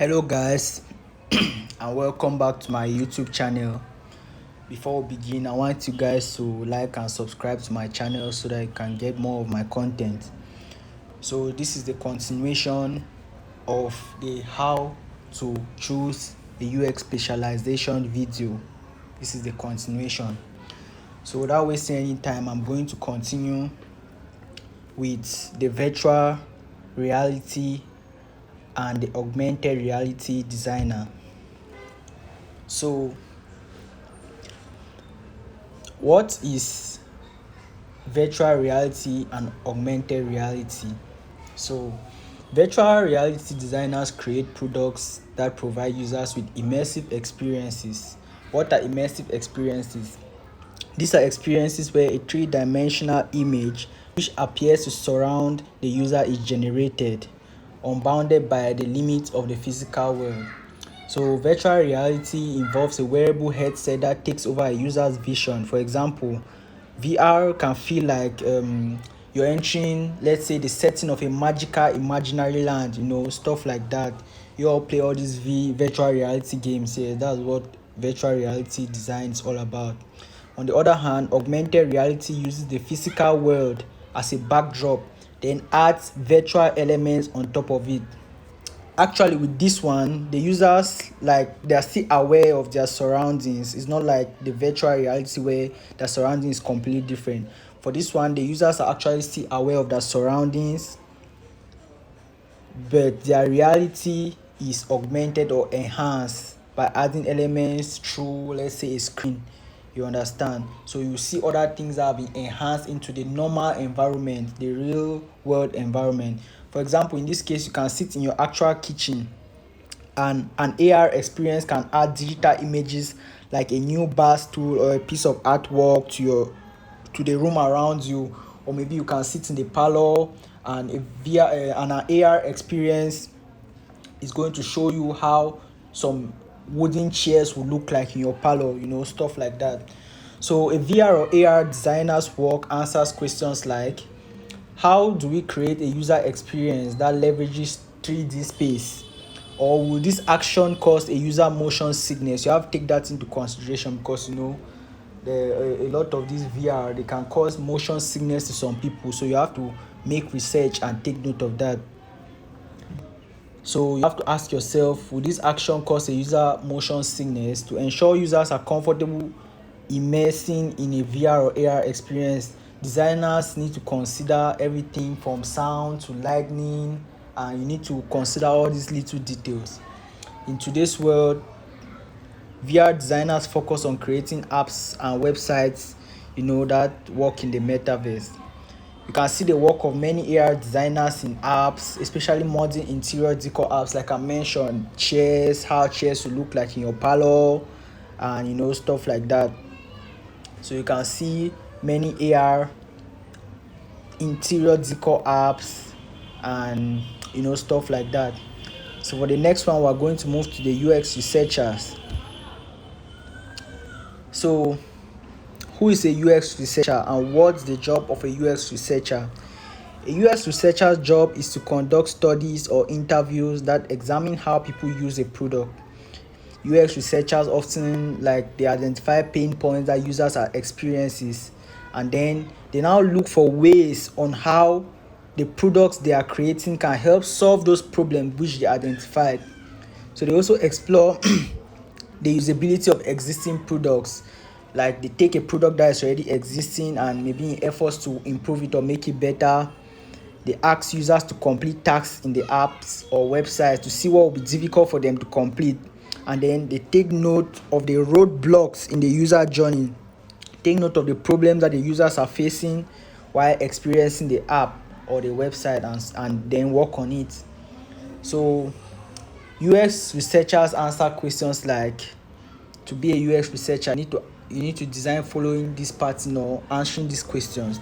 Hello guys and welcome back to my YouTube channel. Before we begin, I want you guys to like and subscribe to my channel so that you can get more of my content. So this is the continuation of the how to choose a UX specialization video. This is the continuation. So without wasting any time, I'm going to continue with the virtual reality and the augmented reality designer. So what is virtual reality and augmented reality? So virtual reality designers create products that provide users with immersive experiences. What are immersive experiences? These are experiences where a three-dimensional image which appears to surround the user is generated, unbounded by the limits of the physical world. So virtual reality involves a wearable headset that takes over a user's vision. For example, VR can feel like you're entering, let's say, the setting of a magical imaginary land, stuff like that. You all play all these virtual reality games here. That's what virtual reality design is all about. On the other hand, augmented reality uses the physical world as a backdrop, then adds virtual elements on top of it. Actually, with this one, the users, like, they are still aware of their surroundings. It's not like the virtual reality where the surroundings is completely different. For this one, the users are actually still aware of their surroundings, but their reality is augmented or enhanced by adding elements through, let's say, a screen. You understand? So you see other things that have been enhanced into the normal environment, the real world environment. For example, in this case, you can sit in your actual kitchen, and an AR experience can add digital images like a new bar stool or a piece of artwork to the room around you. Or maybe you can sit in the parlor, and a VR and an AR experience is going to show you how some wooden chairs will look like in your parlor, stuff like that. So a VR or AR designer's work answers questions like, how do we create a user experience that leverages 3D space? Or will this action cause a user motion sickness? You have to take that into consideration, because a lot of these VR, they can cause motion sickness to some people. So you have to make research and take note of that. So you have to ask yourself, will this action cause a user motion sickness? To ensure users are comfortable immersing in a VR or AR experience, designers need to consider everything from sound to lighting, and you need to consider all these little details. In today's world, VR designers focus on creating apps and websites, that work in the metaverse. You can see the work of many AR designers in apps, especially modern interior decor apps, like I mentioned, chairs, how chairs will look like in your parlor, and stuff like that. So you can see many AR interior decor apps and stuff like that. So for the next one, we're going to move to the UX researchers. So who is a UX researcher and what's the job of a UX researcher? A UX researcher's job is to conduct studies or interviews that examine how people use a product. UX researchers often, they identify pain points that users are experiences, and then they now look for ways on how the products they are creating can help solve those problems which they identified. So they also explore the usability of existing products. Like, they take a product that is already existing, and maybe in efforts to improve it or make it better, they ask users to complete tasks in the apps or websites to see what will be difficult for them to complete. And then they take note of the roadblocks in the user journey, take note of the problems that the users are facing while experiencing the app or the website, and then work on it. So UX researchers answer questions like, to be a UX researcher, you need to design following this pattern or answering these questions.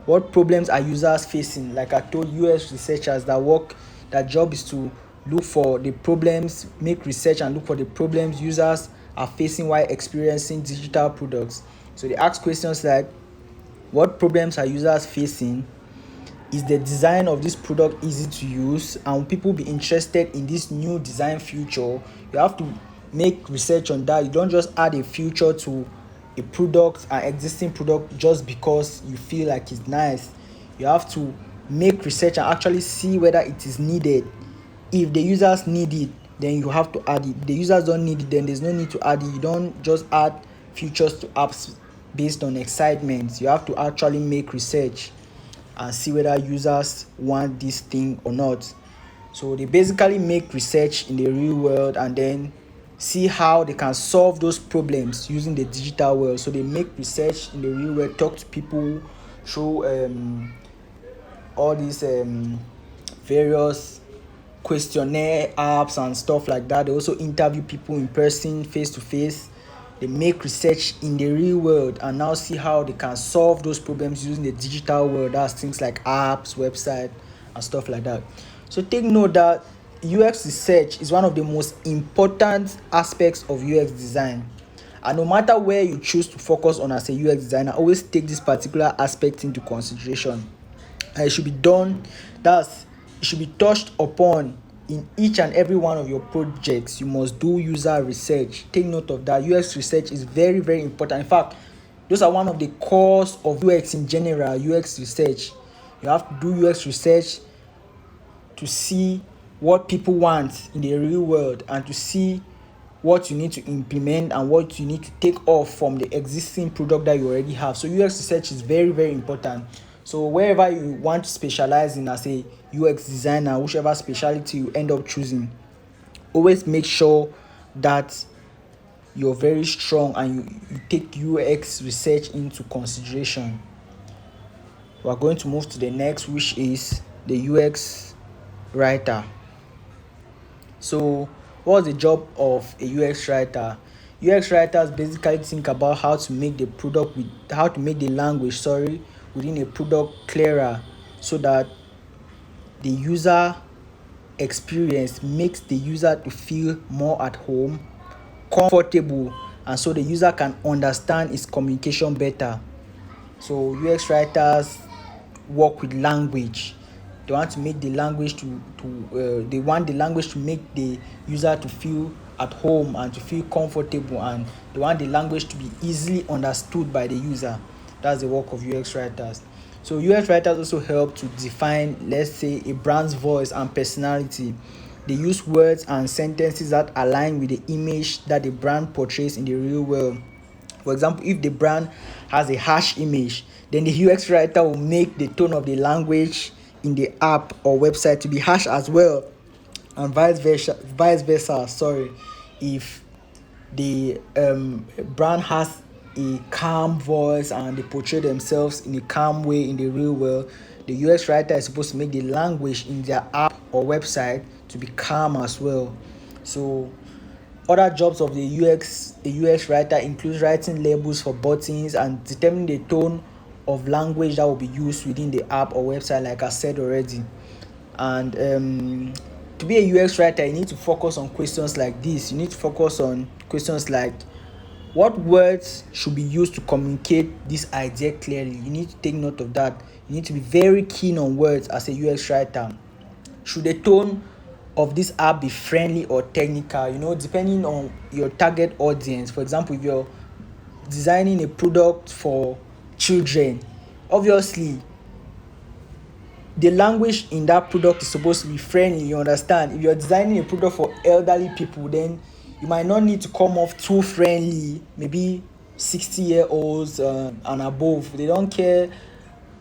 What problems are users facing? Like I told, UX researchers, their job is to look for the problems, make research and look for the problems users are facing while experiencing digital products. So they ask questions like, what problems are users facing? Is the design of this product easy to use, and will people be interested in this new design feature? You have to make research on that. You don't just add a feature to a product, an existing product, just because you feel like it's nice. You have to make research and actually see whether it is needed. If the users need it, then you have to add it. If the users don't need it, then there's no need to add it. You don't just add features to apps based on excitement. You have to actually make research and see whether users want this thing or not. So they basically make research in the real world and then see how they can solve those problems using the digital world. So they make research in the real world, talk to people through all these various questionnaire apps and stuff like that. They also interview people in person, face to face. They make research in the real world and now see how they can solve those problems using the digital world. That's things like apps, website, and stuff like that. So take note that UX research is one of the most important aspects of UX design. And no matter where you choose to focus on as a UX designer, always take this particular aspect into consideration. And it should be done, that's it should be touched upon in each and every one of your projects. You must do user research. Take note of that. UX research is very, very important. In fact, those are one of the cores of UX in general. UX research, you have to do UX research to see what people want in the real world and to see what you need to implement and what you need to take off from the existing product that you already have. So UX research is very, very important. So wherever you want to specialize in as a UX designer, whichever specialty you end up choosing, always make sure that you're very strong and you take UX research into consideration. We're going to move to the next, which is the UX writer. So what's the job of a UX writer? UX writers basically think about how to make the language within a product clearer, so that the user experience makes the user to feel more at home, comfortable, and so the user can understand its communication better. So UX writers work with language. They want to make the language they want the language to make the user to feel at home and to feel comfortable, and they want the language to be easily understood by the user. That's the work of UX writers. So UX writers also help to define, let's say, a brand's voice and personality. They use words and sentences that align with the image that the brand portrays in the real world. For example, if the brand has a harsh image, then the UX writer will make the tone of the language in the app or website to be harsh as well, and vice versa. Sorry, if the brand has a calm voice and they portray themselves in a calm way in the real world, the UX writer is supposed to make the language in their app or website to be calm as well. So other jobs of the UX writer include writing labels for buttons and determining the tone of language that will be used within the app or website, like I said already. And to be a UX writer, you need to focus on questions like this. You need to focus on questions like, what words should be used to communicate this idea clearly? You need to take note of that. You need to be very keen on words as a UX writer. Should the tone of this app be friendly or technical? Depending on your target audience. For example, if you're designing a product for children, obviously the language in that product is supposed to be friendly. You understand? If you're designing a product for elderly people, then you might not need to come off too friendly. Maybe 60-year-olds and above, they don't care.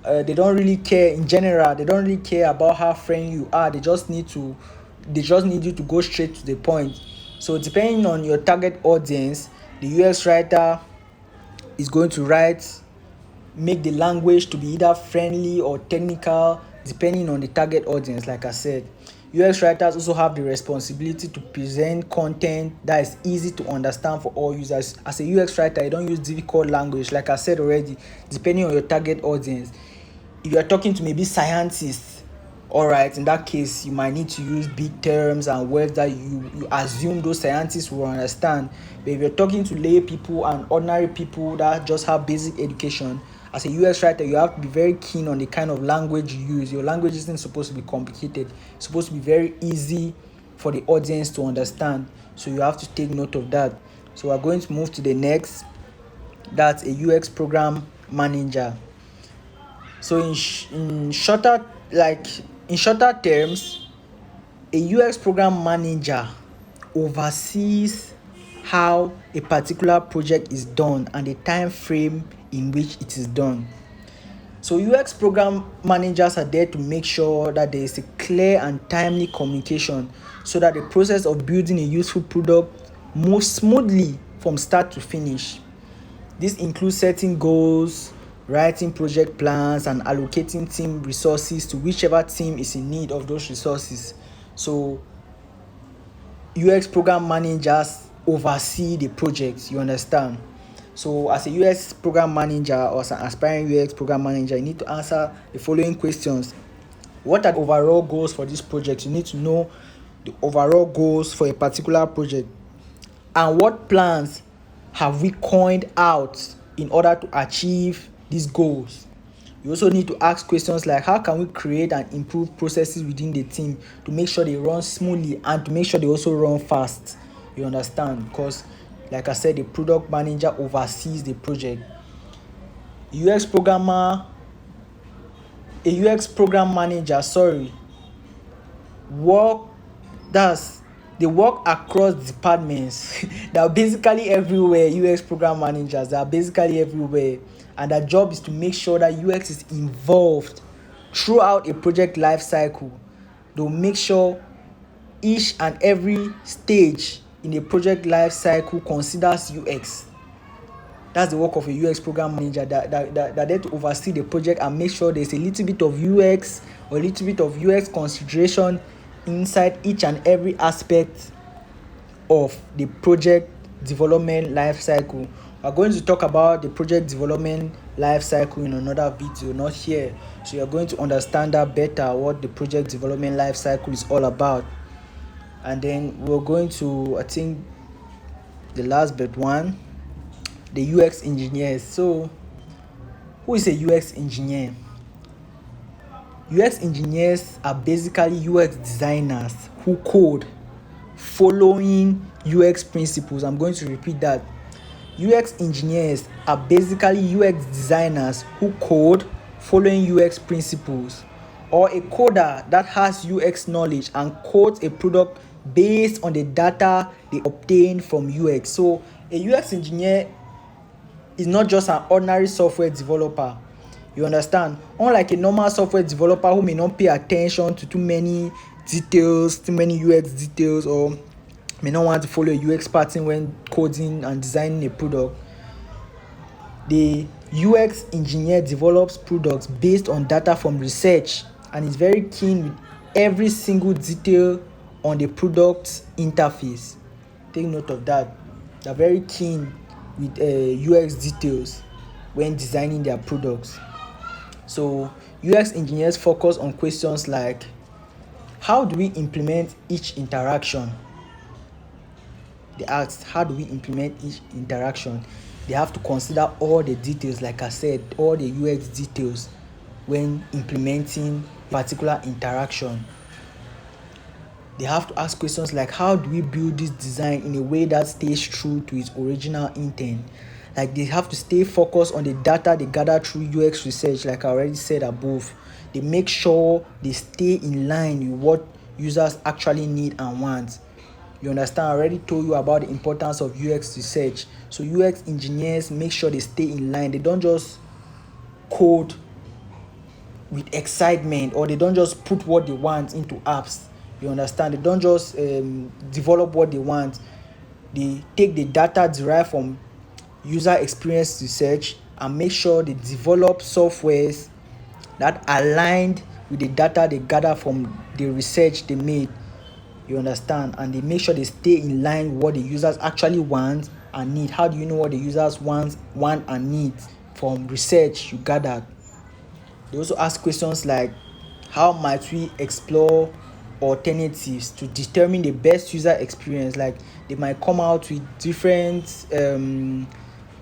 They don't really care in general. They don't really care about how friendly you are. They just need you to go straight to the point. So depending on your target audience, the UX writer is going to make the language to be either friendly or technical, depending on the target audience. Like I said, UX writers also have the responsibility to present content that is easy to understand for all users. As a UX writer, you don't use difficult language. Like I said already, depending on your target audience, if you are talking to maybe scientists, all right, in that case you might need to use big terms and words that you assume those scientists will understand. But if you're talking to lay people and ordinary people that just have basic education, as a UX writer, you have to be very keen on the kind of language you use. Your language isn't supposed to be complicated. It's supposed to be very easy for the audience to understand. So you have to take note of that. So we're going to move to the next. That's a UX program manager. So in shorter terms, a UX program manager oversees how a particular project is done and the time frame in which it is done. So UX program managers are there to make sure that there is a clear and timely communication so that the process of building a useful product moves smoothly from start to finish. This includes setting goals, writing project plans, and allocating team resources to whichever team is in need of those resources. So UX program managers oversee the project, you understand? So as a UX program manager or as an aspiring UX program manager, you need to answer the following questions. What are the overall goals for this project? You need to know the overall goals for a particular project. And what plans have we coined out in order to achieve these goals? You also need to ask questions like, how can we create and improve processes within the team to make sure they run smoothly and to make sure they also run fast? You understand? Because like I said, the product manager oversees the project. UX programmer, a UX program manager, work that's they work across departments. They are basically everywhere. UX program managers, they are basically everywhere, and their job is to make sure that UX is involved throughout a project life cycle. They'll make sure each and every stage in a project life cycle considers UX. That's the work of a UX program manager, that there to oversee the project and make sure there's a little bit of UX or a little bit of UX consideration inside each and every aspect of the project development life cycle. We're going to talk about the project development life cycle in another video, not here. So you're going to understand that better, what the project development life cycle is all about. And then we're going to, I think, the last but one, the UX engineers. So who is a UX engineer? UX engineers are basically UX designers who code following UX principles. I'm going to repeat that. UX engineers are basically UX designers who code following UX principles, or a coder that has UX knowledge and codes a product based on the data they obtain from UX. So a UX engineer is not just an ordinary software developer. You understand? Unlike a normal software developer who may not pay attention to too many details, too many UX details, or may not want to follow a UX pattern when coding and designing a product, the UX engineer develops products based on data from research and is very keen with every single detail on the product interface. Take note of that. They're very keen with UX details when designing their products. So UX engineers focus on questions like, how do we implement each interaction? They asked, how do we implement each interaction? They have to consider all the details, like I said, all the UX details when implementing particular interaction. They have to ask questions like, how do we build this design in a way that stays true to its original intent? Like, they have to stay focused on the data they gather through UX research, like I already said above. They make sure they stay in line with what users actually need and want. You understand? I already told you about the importance of UX research. So UX engineers make sure they stay in line. They don't just code with excitement, or they don't just put what they want into apps. You understand? They don't just develop what they want. They take the data derived from user experience research and make sure they develop softwares that aligned with the data they gather from the research they made. You understand? And they make sure they stay in line with what the users actually want and need. How do you know what the users want and need from research you gathered? They also ask questions like, how might we explore alternatives to determine the best user experience? Like, they might come out with different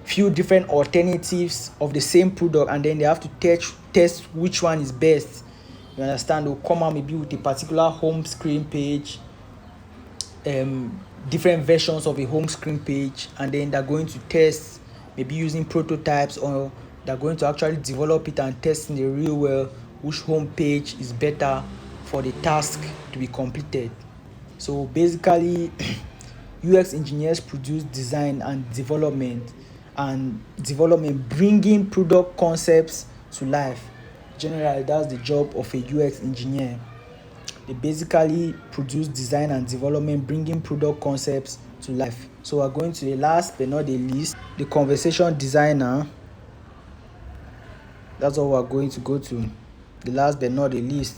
few different alternatives of the same product, and then they have to test which one is best. You understand? They'll come out maybe with a particular home screen page, different versions of a home screen page, and then they're going to test, maybe using prototypes, or they're going to actually develop it and test in the real world which home page is better for the task to be completed. So basically UX engineers produce design and development, bringing product concepts to life. Generally, that's the job of a UX engineer. They basically produce design and development, bringing product concepts to life. So we're going to the last but not the least, the conversation designer. That's what we're going to go to. The last but not the least.